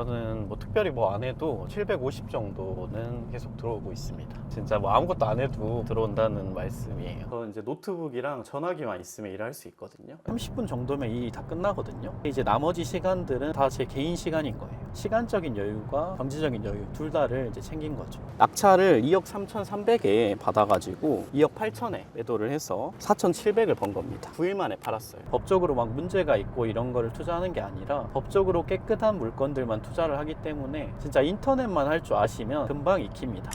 저는 뭐 특별히 뭐 안 해도 750 정도는 계속 들어오고 있습니다. 진짜 뭐 아무것도 안 해도 들어온다는 말씀이에요. 저 이제 노트북이랑 전화기만 있으면 일할 수 있거든요. 30분 정도면 일이 다 끝나거든요. 이제 나머지 시간들은 다 제 개인 시간인 거예요. 시간적인 여유과 경제적인 여유 둘 다를 이제 챙긴 거죠. 낙찰을 2억 3,300에 받아가지고 2억 8천에 매도를 해서 4,700을 번 겁니다. 9일 만에 팔았어요. 법적으로 막 문제가 있고 이런 거를 투자하는 게 아니라 법적으로 깨끗한 물건들만 투자를 하기 때문에 진짜 인터넷만 할 줄 아시면 금방 익힙니다.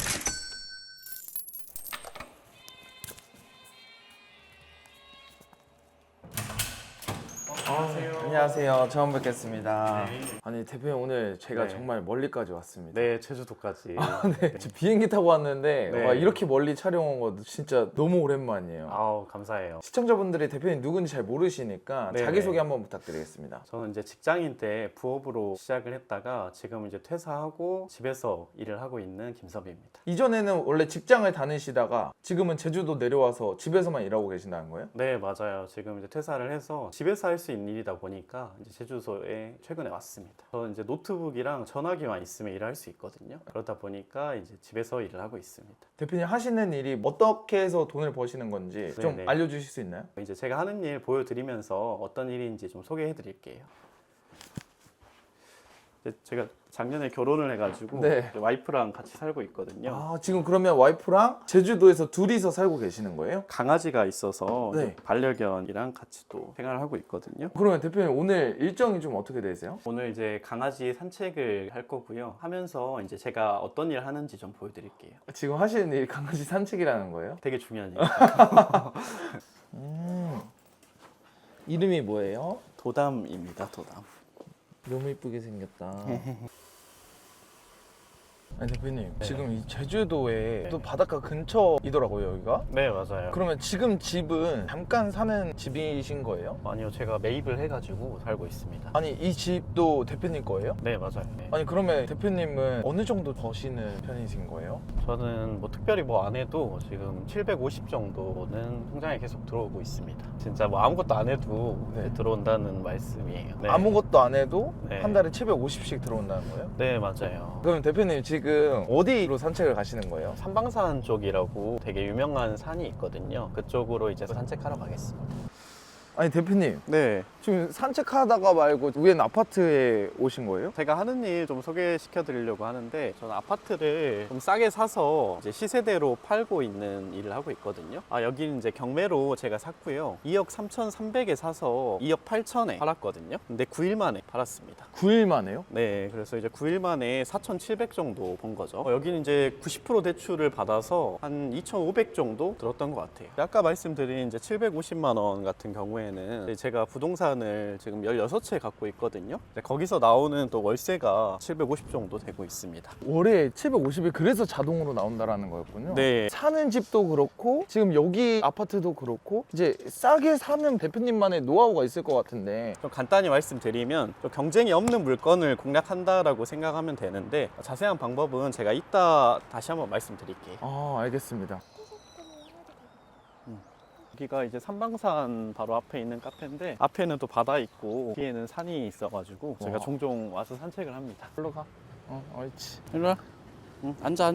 안녕하세요. 처음 뵙겠습니다. 네. 아니 대표님 오늘 제가 네. 정말 멀리까지 왔습니다. 네, 제주도까지. 네. 저 비행기 타고 왔는데 네. 와, 이렇게 멀리 촬영 온 거 진짜 너무 오랜만이에요. 아우, 감사해요. 시청자분들이 대표님 누군지 잘 모르시니까 네. 자기소개 한번 부탁드리겠습니다. 저는 이제 직장인 때 부업으로 시작을 했다가 지금 이제 퇴사하고 집에서 일을 하고 있는 김섭입니다. 이전에는 원래 직장을 다니시다가 지금은 제주도 내려와서 집에서만 일하고 계신다는 거예요? 네, 맞아요. 지금 이제 퇴사를 해서 집에서 할 수 있는 일이다 보니까 이제 제주도에 최근에 왔습니다. 저는 이제 노트북이랑 전화기만 있으면 일을 할 수 있거든요. 그러다 보니까 이제 집에서 일을 하고 있습니다. 대표님 하시는 일이 어떻게 해서 돈을 버시는 건지 좀 네네. 알려주실 수 있나요? 이제 제가 하는 일 보여드리면서 어떤 일인지 좀 소개해 드릴게요. 제가 작년에 결혼을 해가지고 네. 와이프랑 같이 살고 있거든요. 아, 지금 그러면 와이프랑 제주도에서 둘이서 살고 계시는 거예요? 강아지가 있어서 네. 반려견이랑 같이 또 생활을 하고 있거든요. 그러면 대표님 오늘 일정이 좀 어떻게 되세요? 오늘 이제 강아지 산책을 할 거고요. 하면서 이제 제가 어떤 일을 하는지 좀 보여드릴게요. 지금 하시는 일이 강아지 산책이라는 거예요? 되게 중요한 일. 이름이 뭐예요? 도담입니다. 도담. 너무 이쁘게 생겼다. 아니 대표님 지금 이 제주도에 또 바닷가 근처이더라고요 여기가. 네, 맞아요. 그러면 지금 집은 잠깐 사는 집이신 거예요? 아니요, 제가 매입을 해가지고 살고 있습니다. 아니 이 집도 대표님 거예요? 네, 맞아요. 네. 아니 그러면 대표님은 어느 정도 버시는 편이신 거예요? 저는 뭐 특별히 뭐 안 해도 지금 750 정도는 통장에 계속 들어오고 있습니다. 진짜 뭐 아무것도 안 해도 네. 들어온다는 말씀이에요. 네. 아무것도 안 해도 네. 한 달에 750씩 들어온다는 거예요? 네, 맞아요. 그럼 대표님 지금 어디로 산책을 가시는 거예요? 삼방산 쪽이라고 되게 유명한 산이 있거든요. 그쪽으로 이제 산책하러 가겠습니다. 아니 대표님 네. 지금 산책하다가 말고 위엔 아파트에 오신 거예요? 제가 하는 일 좀 소개시켜 드리려고 하는데, 저는 아파트를 좀 싸게 사서 이제 시세대로 팔고 있는 일을 하고 있거든요. 여기는 이제 경매로 제가 샀고요. 2억 3,300에 사서 2억 8천에 팔았거든요. 근데 9일 만에 팔았습니다. 9일 만에요? 네, 그래서 이제 9일 만에 4,700 정도 번 거죠. 여기는 이제 90% 대출을 받아서 한 2,500 정도 들었던 것 같아요. 아까 말씀드린 이제 750만 원 같은 경우에는 제가 부동산을 지금 16채 갖고 있거든요. 거기서 나오는 또 월세가 750 정도 되고 있습니다. 월에 750이 그래서 자동으로 나온다라는 거였군요. 네. 사는 집도 그렇고 지금 여기 아파트도 그렇고 이제 싸게 사면 대표님만의 노하우가 있을 것 같은데. 좀 간단히 말씀드리면 좀 경쟁이 없는 물건을 공략한다라고 생각하면 되는데, 자세한 방법은 제가 이따 다시 한번 말씀드릴게요. 아, 알겠습니다. 여기가 이제 삼방산 바로 앞에 있는 카페인데, 앞에는 또 바다 있고 뒤에는 산이 있어가지고 제가 와. 종종 와서 산책을 합니다. 일로 가. 옳지. 일로 와. 응, 앉아.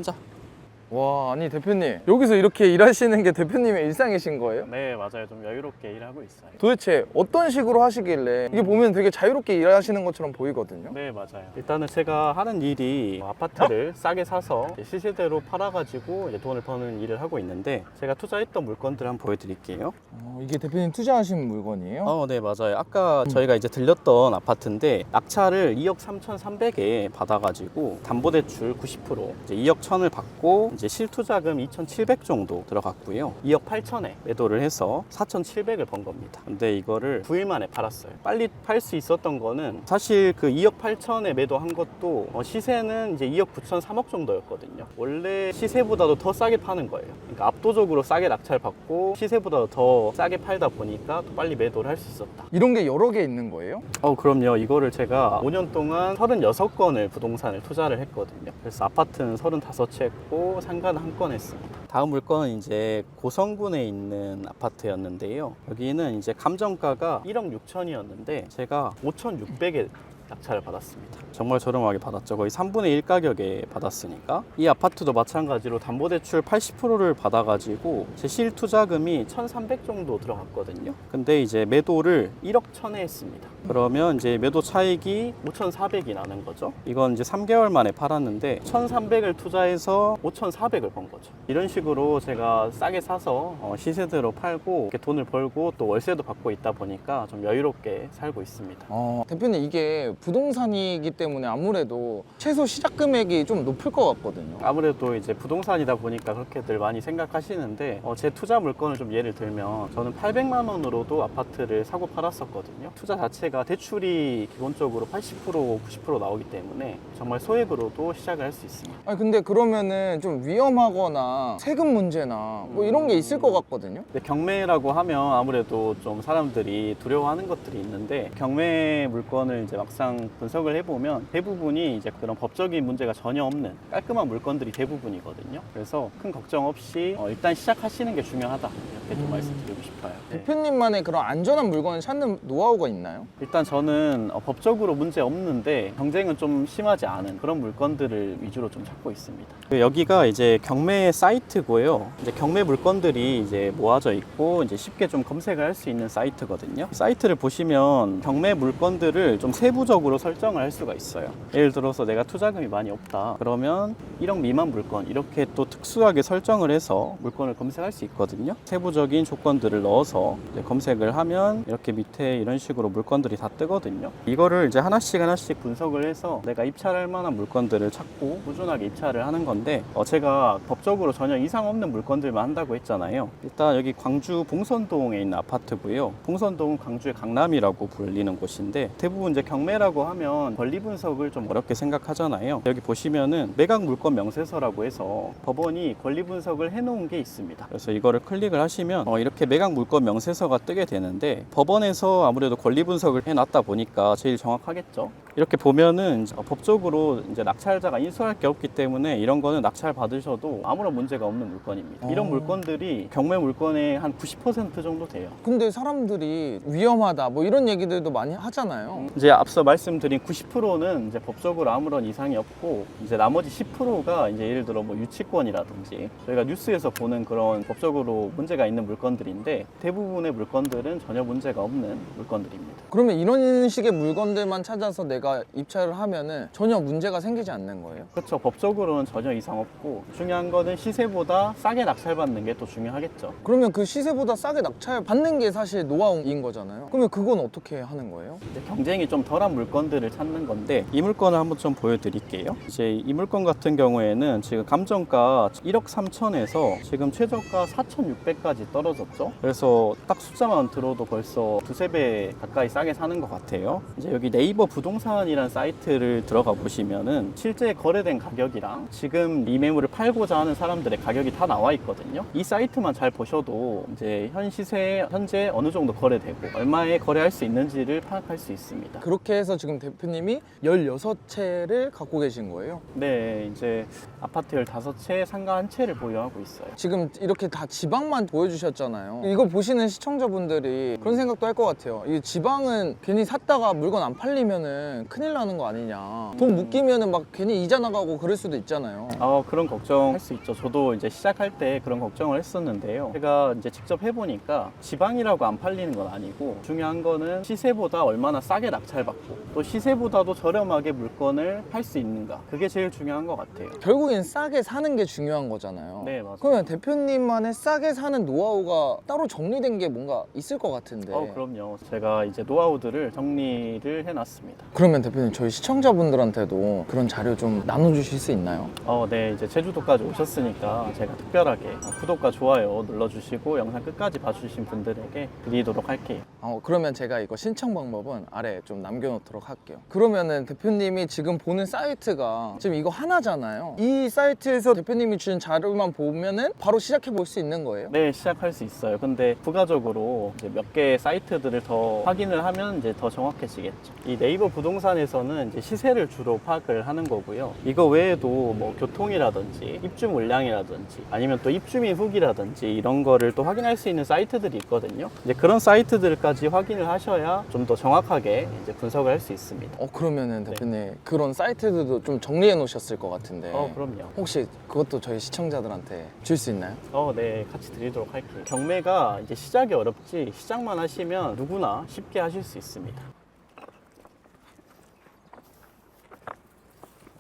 와, 아니 대표님 여기서 이렇게 일하시는 게 대표님의 일상이신 거예요? 네, 맞아요. 좀 여유롭게 일하고 있어요. 도대체 어떤 식으로 하시길래 이게 보면 되게 자유롭게 일하시는 것처럼 보이거든요. 네, 맞아요. 일단은 제가 하는 일이 아파트를 싸게 사서 시세대로 팔아가지고 이제 돈을 버는 일을 하고 있는데, 제가 투자했던 물건들 한번 보여드릴게요. 이게 대표님 투자하신 물건이에요? 네, 맞아요. 아까 저희가 이제 들렸던 아파트인데, 낙찰을 2억 3,300에 받아가지고 담보대출 90% 이제 2억 1,000을 받고 이제 실투자금 2,700 정도 들어갔고요. 2억 8천에 매도를 해서 4,700을 번 겁니다. 근데 이거를 9일 만에 팔았어요. 빨리 팔 수 있었던 거는 사실 그 2억 8천에 매도한 것도 시세는 이제 2억 9천 3억 정도였거든요. 원래 시세보다도 더 싸게 파는 거예요. 그러니까 압도적으로 싸게 낙찰 받고 시세보다 더 싸게 팔다 보니까 또 빨리 매도를 할 수 있었다. 이런 게 여러 개 있는 거예요? 그럼요. 이거를 제가 5년 동안 36건을 부동산을 투자를 했거든요. 그래서 아파트는 35채 했고 상가는 1건 했습니다. 다음 물건은 이제 고성군에 있는 아파트였는데요. 여기는 이제 감정가가 1억 6천이었는데 제가 5,600에 낙찰을 받았습니다. 정말 저렴하게 받았죠. 거의 3분의 1 가격에 받았으니까. 이 아파트도 마찬가지로 담보대출 80%를 받아가지고 제 실투자금이 1,300 정도 들어갔거든요. 근데 이제 매도를 1억 1,000에 했습니다. 그러면 이제 매도 차익이 5,400이 나는 거죠. 이건 이제 3개월 만에 팔았는데 1,300을 투자해서 5,400을 번 거죠. 이런 식으로 제가 싸게 사서 시세대로 팔고 이렇게 돈을 벌고 또 월세도 받고 있다 보니까 좀 여유롭게 살고 있습니다. 대표님 이게 부동산이기 때문에 아무래도 최소 시작 금액이 좀 높을 것 같거든요. 아무래도 이제 부동산이다 보니까 그렇게들 많이 생각하시는데 제 투자 물건을 좀 예를 들면 저는 800만 원으로도 아파트를 사고 팔았었거든요. 투자 자체가 대출이 기본적으로 80% 90% 나오기 때문에 정말 소액으로도 시작을 할 수 있습니다. 아니 근데 그러면은 좀 위험하거나 세금 문제나 뭐 이런 게 있을 것 같거든요. 근데 경매라고 하면 아무래도 좀 사람들이 두려워하는 것들이 있는데 경매 물건을 이제 막상 분석을 해보면 대부분이 이제 그런 법적인 문제가 전혀 없는 깔끔한 물건들이 대부분이거든요. 그래서 큰 걱정 없이 일단 시작하시는 게 중요하다 이렇게 좀 말씀드리고 싶어요. 네. 대표님만의 그런 안전한 물건을 찾는 노하우가 있나요? 일단 저는 법적으로 문제 없는데 경쟁은 좀 심하지 않은 그런 물건들을 위주로 좀 찾고 있습니다. 여기가 이제 경매 사이트고요. 이제 경매 물건들이 이제 모아져 있고 이제 쉽게 좀 검색을 할 수 있는 사이트거든요. 사이트를 보시면 경매 물건들을 좀 세부적으로 설정을 할 수가 있어요. 예를 들어서 내가 투자금이 많이 없다. 그러면 1억 미만 물건 이렇게 또 특수하게 설정을 해서 물건을 검색할 수 있거든요. 세부적인 조건들을 넣어서 이제 검색을 하면 이렇게 밑에 이런 식으로 물건들이 다 뜨거든요. 이거를 이제 하나씩 분석을 해서 내가 입찰할 만한 물건들을 찾고 꾸준하게 입찰을 하는 건데 제가 법적으로 전혀 이상 없는 물건들만 한다고 했잖아요. 일단 여기 광주 봉선동에 있는 아파트고요. 봉선동은 광주의 강남이라고 불리는 곳인데 대부분 이제 경매라고 하면 권리 분석을 좀 어렵게 생각하잖아요. 여기 보시면은 매각 물건 명세서라고 해서 법원이 권리 분석을 해놓은 게 있습니다. 그래서 이거를 클릭을 하시면 이렇게 매각 물건 명세서가 뜨게 되는데 법원에서 아무래도 권리 분석을 해놨다 보니까 제일 정확하겠죠. 이렇게 보면은 법적으로 이제 낙찰자가 인수할 게 없기 때문에 이런 거는 낙찰 받으셔도 아무런 문제가 없는 물건입니다. 이런 물건들이 경매 물건의 한 90% 정도 돼요. 근데 사람들이 위험하다 뭐 이런 얘기들도 많이 하잖아요. 이제 앞서 말씀드린 90%는 이제 법적으로 아무런 이상이 없고 이제 나머지 10%가 이제 예를 들어 뭐 유치권이라든지 저희가 뉴스에서 보는 그런 법적으로 문제가 있는 물건들인데 대부분의 물건들은 전혀 문제가 없는 물건들입니다. 그러면 이런 식의 물건들만 찾아서 내가 입찰을 하면은 전혀 문제가 생기지 않는 거예요? 그렇죠. 법적으로는 전혀 이상 없고 중요한 거는 시세보다 싸게 낙찰받는 게 또 중요하겠죠. 그러면 그 시세보다 싸게 낙찰 받는 게 사실 노하우인 거잖아요. 그러면 그건 어떻게 하는 거예요? 이제 경쟁이 좀 덜한 물건들을 찾는 건데 이 물건을 한번 좀 보여드릴게요. 이제 이 물건 같은 경우에는 지금 감정가 1억 3천에서 지금 최저가 4,600까지 떨어졌죠. 그래서 딱 숫자만 들어도 벌써 두세 배 가까이 싸게 사는 것 같아요. 이제 여기 네이버 부동산이라는 사이트를 들어가 보시면은 실제 거래된 가격이랑 지금 이 매물을 팔고자 하는 사람들의 가격이 다 나와 있거든요. 이 사이트만 잘 보셔도 이제 현 시세에 현재 어느 정도 거래되고 얼마에 거래할 수 있는지를 파악할 수 있습니다. 그렇게 해서 지금 대표님이 16채를 갖고 계신 거예요? 네, 이제 아파트 15채, 상가 1채를 보유하고 있어요. 지금 이렇게 다 지방만 보여주셨잖아요. 이거 보시는 시청자분들이 그런 생각도 할 것 같아요. 이 지방은 괜히 샀다가 물건 안 팔리면은 큰일 나는 거 아니냐. 돈 묶이면은 막 괜히 이자 나가고 그럴 수도 있잖아요. 그런 걱정할 수 있죠. 저도 이제 시작할 때 그런 걱정을 했었는데요. 제가 이제 직접 해보니까 지방이라고 안 팔리는 건 아니고 중요한 거는 시세보다 얼마나 싸게 낙찰받고 또 시세보다도 저렴하게 물건을 팔 수 있는가. 그게 제일 중요한 것 같아요. 결국엔 싸게 사는 게 중요한 거잖아요. 네, 맞아요. 그러면 대표님만의 싸게 사는 노하우가 따로 정리된 게 뭔가 있을 것 같은데. 그럼요. 제가 이제 노하우들을 정리를 해놨습니다. 그러면 대표님 저희 시청자분들한테도 그런 자료 좀 나눠주실 수 있나요? 네, 이제 제주도까지 오셨으니까 제가 특별하게 구독과 좋아요 눌러주시고 영상 끝까지 봐주신 분들에게 드리도록 할게요. 그러면 제가 이거 신청 방법은 아래에 좀 남겨놓도록 할게요. 그러면은 대표님이 지금 보는 사이트가 지금 이거 하나잖아요. 이 사이트에서 대표님이 주신 자료만 보면은 바로 시작해 볼 수 있는 거예요? 네, 시작할 수 있어요. 근데 부가적으로 이제 몇 개의 사이트들을 더 확인을 하면 이제 더 정확해지겠죠. 이 네이버 부동산 부동산에서는 이제 시세를 주로 파악을 하는 거고요. 이거 외에도 뭐 교통이라든지 입주 물량이라든지 아니면 또 입주민 후기라든지 이런 거를 또 확인할 수 있는 사이트들이 있거든요. 이제 그런 사이트들까지 확인을 하셔야 좀 더 정확하게 이제 분석을 할 수 있습니다. 그러면은 대표님 그런 사이트들도 좀 정리해 놓으셨을 것 같은데 그럼요. 혹시 그것도 저희 시청자들한테 줄 수 있나요? 네, 같이 드리도록 할게요. 경매가 이제 시작이 어렵지 시작만 하시면 누구나 쉽게 하실 수 있습니다.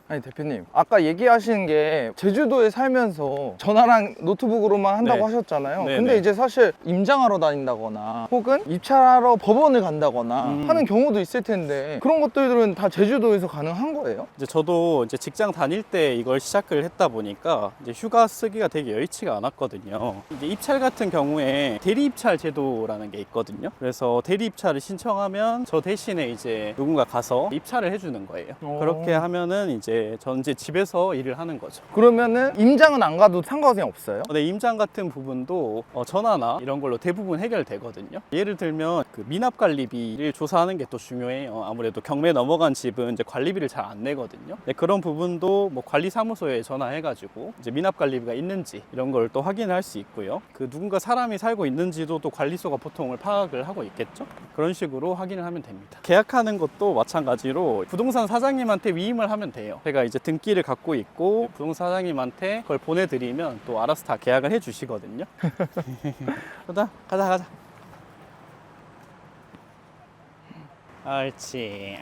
아니 대표님 아까 얘기하신 게 제주도에 살면서 전화랑 노트북으로만 한다고 네. 하셨잖아요. 네, 근데 네. 이제 사실 임장하러 다닌다거나 혹은 입찰하러 법원을 간다거나 하는 경우도 있을 텐데 그런 것들은 다 제주도에서 가능한 거예요? 이제 저도 이제 직장 다닐 때 이걸 시작을 했다 보니까 이제 휴가 쓰기가 되게 여의치가 않았거든요. 이제 입찰 같은 경우에 대리 입찰 제도라는 게 있거든요. 그래서 대리 입찰을 신청하면 저 대신에 이제 누군가 가서 입찰을 해주는 거예요. 그렇게 하면은 이제 전 이제 집에서 일을 하는 거죠. 그러면은 임장은 안 가도 상관이 없어요? 네, 임장 같은 부분도 전화나 이런 걸로 대부분 해결되거든요. 예를 들면 그 미납 관리비를 조사하는 게 또 중요해요. 아무래도 경매 넘어간 집은 이제 관리비를 잘 안 내거든요. 네, 그런 부분도 뭐 관리사무소에 전화해가지고 이제 미납 관리비가 있는지 이런 걸 또 확인할 수 있고요. 그 누군가 사람이 살고 있는지도 또 관리소가 보통을 파악을 하고 있겠죠. 그런 식으로 확인을 하면 됩니다. 계약하는 것도 마찬가지로 부동산 사장님한테 위임을 하면 돼요. 제가 이제 등기를 갖고 있고 부동산 사장님한테 그걸 보내드리면 또 알아서 다 계약을 해주시거든요. 가자. 옳지.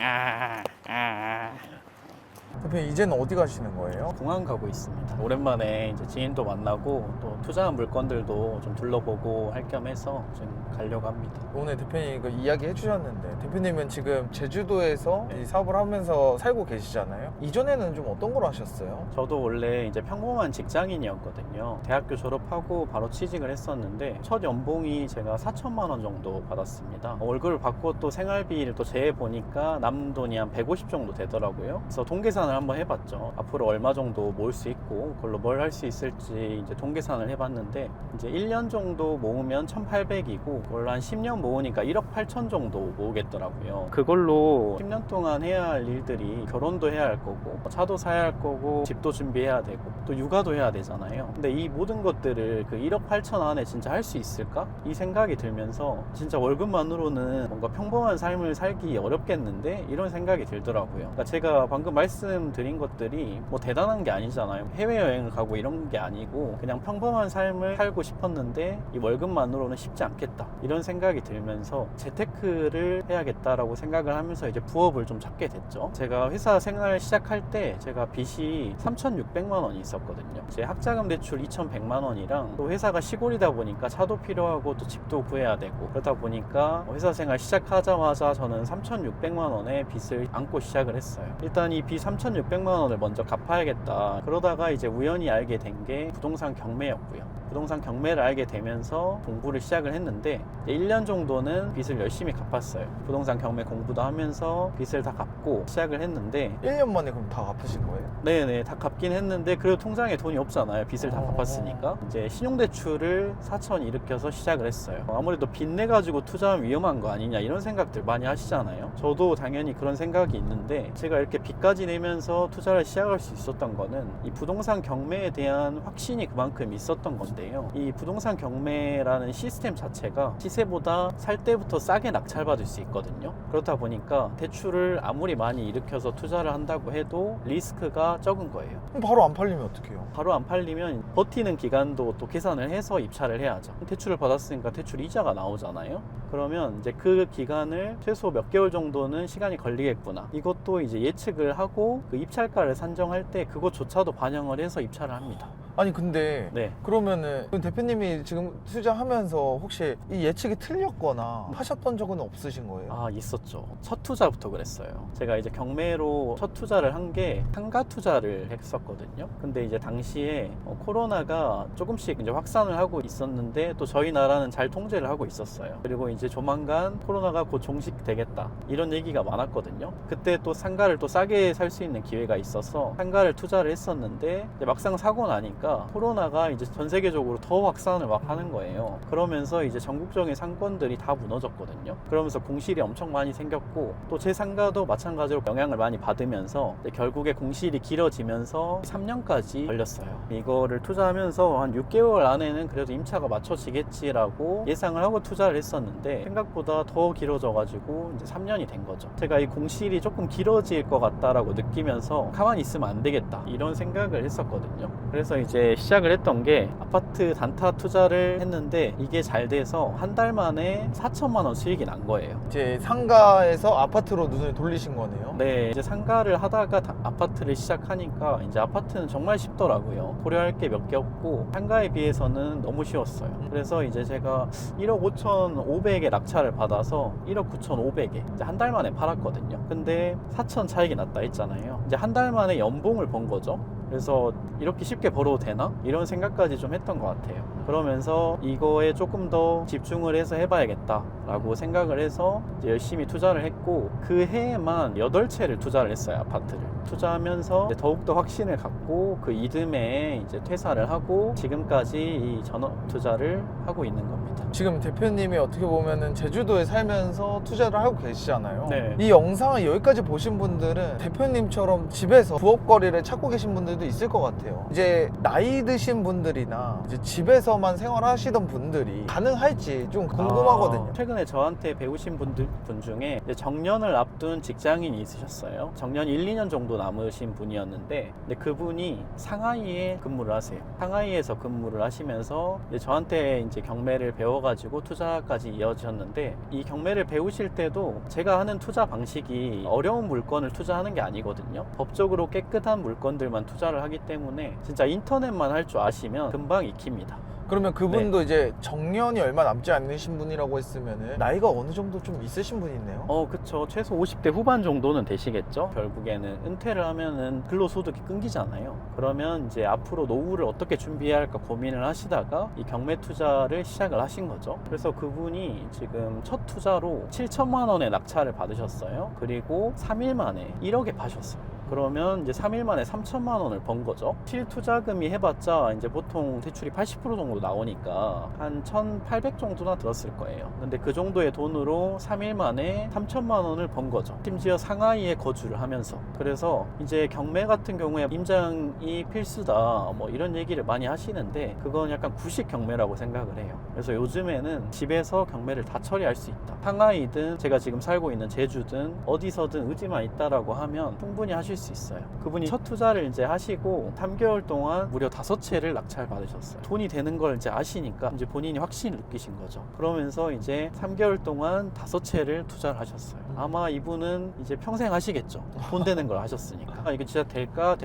대표님 이제는 어디 가시는 거예요? 공항 가고 있습니다. 오랜만에 이제 지인도 만나고 또 투자한 물건들도 좀 둘러보고 할 겸 해서 지금 가려고 합니다. 오늘 대표님 그 이야기 해주셨는데 대표님은 지금 제주도에서 이 사업을 하면서 살고 계시잖아요. 이전에는 좀 어떤 걸 하셨어요? 저도 원래 이제 평범한 직장인이었거든요. 대학교 졸업하고 바로 취직을 했었는데 첫 연봉이 제가 4천만 원 정도 받았습니다. 월급을 받고 또 생활비를 또 제해 보니까 남은 돈이 한 150 정도 되더라고요. 그래서 통계산을 한번 해봤죠. 앞으로 얼마 정도 모을 수 있고 그걸로 뭘 할 수 있을지 이제 통계산을 해봤는데 이제 1년 정도 모으면 1,800이고 그걸로 한 10년 모으니까 1억 8천 정도 모으겠더라고요. 그걸로 10년 동안 해야 할 일들이 결혼도 해야 할 거고 차도 사야 할 거고 집도 준비해야 되고 또 육아도 해야 되잖아요. 근데 이 모든 것들을 그 1억 8천 안에 진짜 할 수 있을까? 이 생각이 들면서 진짜 월급만으로는 뭔가 평범한 삶을 살기 어렵겠는데 이런 생각이 들더라고요. 그러니까 제가 방금 말씀드린 것들이 뭐 대단한 게 아니잖아요. 해외여행을 가고 이런 게 아니고 그냥 평범한 삶을 살고 싶었는데 이 월급만으로는 쉽지 않겠다 이런 생각이 들면서 재테크를 해야겠다라고 생각을 하면서 이제 부업을 좀 찾게 됐죠. 제가 회사 생활 시작할 때 제가 빚이 3,600만 원이 있었거든요. 제 학자금 대출 2,100만 원이랑 또 회사가 시골이다 보니까 차도 필요하고 또 집도 구해야 되고 그러다 보니까 회사 생활 시작하자마자 저는 3,600만 원의 빚을 안고 시작을 했어요. 일단 이 빚 3,600만 원을 먼저 갚아야겠다. 그러다가 이제 우연히 알게 된 게 부동산 경매였고요. 부동산 경매를 알게 되면서 공부를 시작을 했는데 1년 정도는 빚을 열심히 갚았어요. 부동산 경매 공부도 하면서 빚을 다 갚고 시작을 했는데 1년 만에 그럼 다 갚으신 거예요? 네네 다 갚긴 했는데 그래도 통장에 돈이 없잖아요. 빚을 다 갚았으니까 이제 신용대출을 4천 일으켜서 시작을 했어요. 아무래도 빚 내가지고 투자하면 위험한 거 아니냐 이런 생각들 많이 하시잖아요. 저도 당연히 그런 생각이 있는데 제가 이렇게 빚까지 내면서 투자를 시작할 수 있었던 거는 이 부동산 경매에 대한 확신이 그만큼 있었던 건데요. 이 부동산 경매라는 시스템 자체가 시세보다 살 때부터 싸게 낙찰받을 수 있거든요. 그렇다 보니까 대출을 아무리 많이 일으켜서 투자를 한다고 해도 리스크가 적은 거예요. 그럼 바로 안 팔리면 어떡해요? 바로 안 팔리면 버티는 기간도 또 계산을 해서 입찰을 해야죠. 대출을 받았으니까 대출 이자가 나오잖아요. 그러면 이제 그 기간을 최소 몇 개월 정도는 시간이 걸리겠구나. 이것도 이제 예측을 하고 그 입찰가를 산정할 때 그것조차도 반영을 해서 입찰을 합니다. 아니 근데 네. 그러면은 대표님이 지금 투자하면서 혹시 이 예측이 틀렸거나 하셨던 적은 없으신 거예요? 있었죠. 첫 투자부터 그랬어요. 제가 이제 경매로 첫 투자를 한 게 상가 투자를 했었거든요. 근데 이제 당시에 코로나가 조금씩 이제 확산을 하고 있었는데 또 저희 나라는 잘 통제를 하고 있었어요. 그리고 이제 조만간 코로나가 곧 종식되겠다 이런 얘기가 많았거든요. 그때 또 상가를 또 싸게 살 수 있는 기회가 있어서 상가를 투자를 했었는데 이제 막상 사고 나니까 보니까 코로나가 이제 전 세계적으로 더 확산을 막 하는 거예요. 그러면서 이제 전국적인 상권들이 다 무너졌거든요. 그러면서 공실이 엄청 많이 생겼고 또 제 상가도 마찬가지로 영향을 많이 받으면서 결국에 공실이 길어지면서 3년까지 걸렸어요. 이거를 투자하면서 한 6개월 안에는 그래도 임차가 맞춰지겠지라고 예상을 하고 투자를 했었는데 생각보다 더 길어져가지고 이제 3년이 된 거죠. 제가 이 공실이 조금 길어질 것 같다라고 느끼면서 가만히 있으면 안 되겠다 이런 생각을 했었거든요. 그래서 이제 시작을 했던 게 아파트 단타 투자를 했는데 이게 잘 돼서 한 달 만에 4천만 원 수익이 난 거예요. 이제 상가에서 아파트로 눈을 돌리신 거네요. 네, 이제 상가를 하다가 아파트를 시작하니까 이제 아파트는 정말 쉽더라고요. 고려할 게 몇 개 없고 상가에 비해서는 너무 쉬웠어요. 그래서 이제 제가 1억 5,500에 낙찰을 받아서 1억 9,500에 이제 한 달 만에 팔았거든요. 근데 4천 차익이 났다 했잖아요. 이제 한 달 만에 연봉을 번 거죠. 그래서 이렇게 쉽게 벌어도 되나? 이런 생각까지 좀 했던 것 같아요. 그러면서 이거에 조금 더 집중을 해서 해봐야겠다라고 생각을 해서 이제 열심히 투자를 했고 그 해에만 8채를 투자를 했어요. 아파트를 투자하면서 이제 더욱더 확신을 갖고 그 이듬해에 이제 퇴사를 하고 지금까지 이 전업 투자를 하고 있는 겁니다. 지금 대표님이 어떻게 보면은 제주도에 살면서 투자를 하고 계시잖아요. 네. 이 영상을 여기까지 보신 분들은 대표님처럼 집에서 부업거리를 찾고 계신 분들도 있을 것 같아요. 이제 나이 드신 분들이나 이제 집에서만 생활하시던 분들이 가능할지 좀 궁금하거든요. 최근에 저한테 배우신 분 중에 이제 정년을 앞둔 직장인이 있으셨어요. 정년 1, 2년 정도 남으신 분이었는데 근데 그분이 상하이에 근무를 하세요. 상하이에서 근무를 하시면서 이제 저한테 이제 경매를 배워가지고 투자까지 이어지셨는데 이 경매를 배우실 때도 제가 하는 투자 방식이 어려운 물건을 투자하는 게 아니거든요. 법적으로 깨끗한 물건들만 투자를 하기 때문에 진짜 인터넷만 할 줄 아시면 금방 익힙니다. 그러면 그분도 이제 정년이 얼마 남지 않으신 분이라고 했으면은 나이가 어느 정도 좀 있으신 분이네요. 그쵸. 최소 50대 후반 정도는 되시겠죠. 결국에는 은퇴를 하면은 근로소득이 끊기잖아요. 그러면 이제 앞으로 노후를 어떻게 준비해야 할까 고민을 하시다가 이 경매 투자를 시작을 하신 거죠. 그래서 그분이 지금 첫 투자로 7천만 원의 낙찰을 받으셨어요. 그리고 3일 만에 1억에 파셨어요. 그러면 이제 3일 만에 3천만 원을 번 거죠. 실투자금이 해봤자 이제 보통 대출이 80% 정도 나오니까 한 1,800 정도나 들었을 거예요. 근데 그 정도의 돈으로 3일 만에 3천만 원을 번 거죠. 심지어 상하이에 거주를 하면서. 그래서 이제 경매 같은 경우에 임장이 필수다 뭐 이런 얘기를 많이 하시는데 그건 약간 구식 경매라고 생각을 해요. 그래서 요즘에는 집에서 경매를 다 처리할 수 있다. 상하이든 제가 지금 살고 있는 제주든 어디서든 의지만 있다라고 하면 충분히 하실 수 있어요. 그분이 첫 투자를 이제 하시고 3개월 동안 무려 5채를 낙찰 받으셨어요. 돈이 되는 걸 이제 아시니까 이제 본인이 확신을 느끼신 거죠. 그러면서 이제 3개월 동안 5채를 투자를 하셨어요. 아마 이분은 이제 평생 하시겠죠. 돈 되는 걸 하셨으니까. 이게 진짜 될까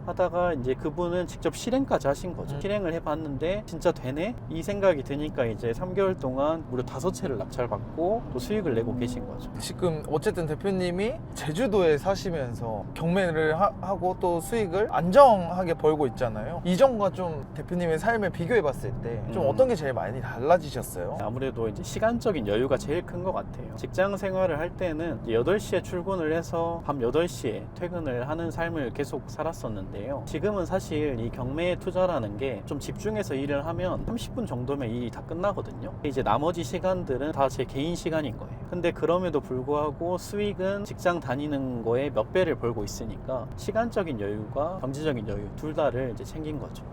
하다가 이제 그분은 직접 실행까지 하신 거죠. 실행을 해봤는데 진짜 되네? 이 생각이 드니까 이제 3개월 동안 무려 5채를 낙찰 받고 또 수익을 내고 계신 거죠. 지금 어쨌든 대표님이 제주도에 사시면서 경매를 하고 또 수익을 안정하게 벌고 있잖아요. 이전과 좀 대표님의 삶을 비교해 봤을 때 좀 어떤 게 제일 많이 달라지셨어요? 아무래도 이제 시간적인 여유가 제일 큰 것 같아요. 직장 생활을 할 때는 8시에 출근을 해서 밤 8시에 퇴근을 하는 삶을 계속 살았었는데요. 지금은 사실 이 경매에 투자라는 게 좀 집중해서 일을 하면 30분 정도면 일이 다 끝나거든요. 이제 나머지 시간들은 다 제 개인 시간인 거예요. 근데 그럼에도 불구하고 수익은 직장 다니는 거에 몇 배를 벌고 있으니까 시간적인 여유가 경제적인 여유 둘 다를 이제 챙긴 거죠.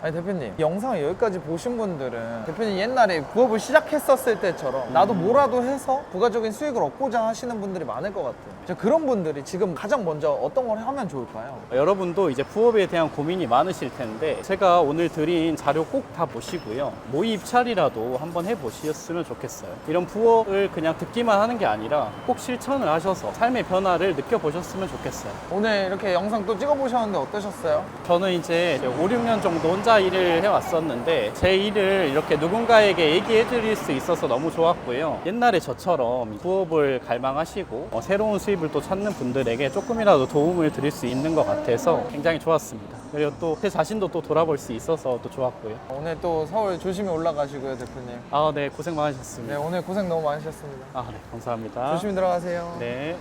아니 대표님, 영상을 여기까지 보신 분들은 대표님 옛날에 부업을 시작했었을 때처럼 나도 뭐라도 해서 부가적인 수익을 얻고자 하시는 분들이 많을 것 같아요. 그런 분들이 지금 가장 먼저 어떤 걸 하면 좋을까요? 여러분도 이제 부업에 대한 고민이 많으실 텐데 제가 오늘 드린 자료 꼭 다 보시고요. 모의 입찰이라도 한번 해보셨으면 좋겠어요. 이런 부업을 그냥 듣기만 하는 게 아니라 꼭 실천을 하셔서 삶의 변화를 느껴보셨으면 좋겠어요. 오늘 이렇게 영상 또 찍어보셨는데 어떠셨어요? 저는 이제 5, 6년 정도 혼자 일을 해왔었는데 제 일을 이렇게 누군가에게 얘기해 드릴 수 있어서 너무 좋았고요. 옛날에 저처럼 부업을 갈망하시고 새로운 수입을 또 찾는 분들에게 조금이라도 도움을 드릴 수 있는 것 같아서 굉장히 좋았습니다. 그리고 또 제 자신도 또 돌아볼 수 있어서 또 좋았고요. 오늘 또 서울 조심히 올라가시고요, 대표님. 네, 고생 많으셨습니다. 네, 오늘 고생 너무 많으셨습니다. 네, 감사합니다. 조심히 들어가세요. 네.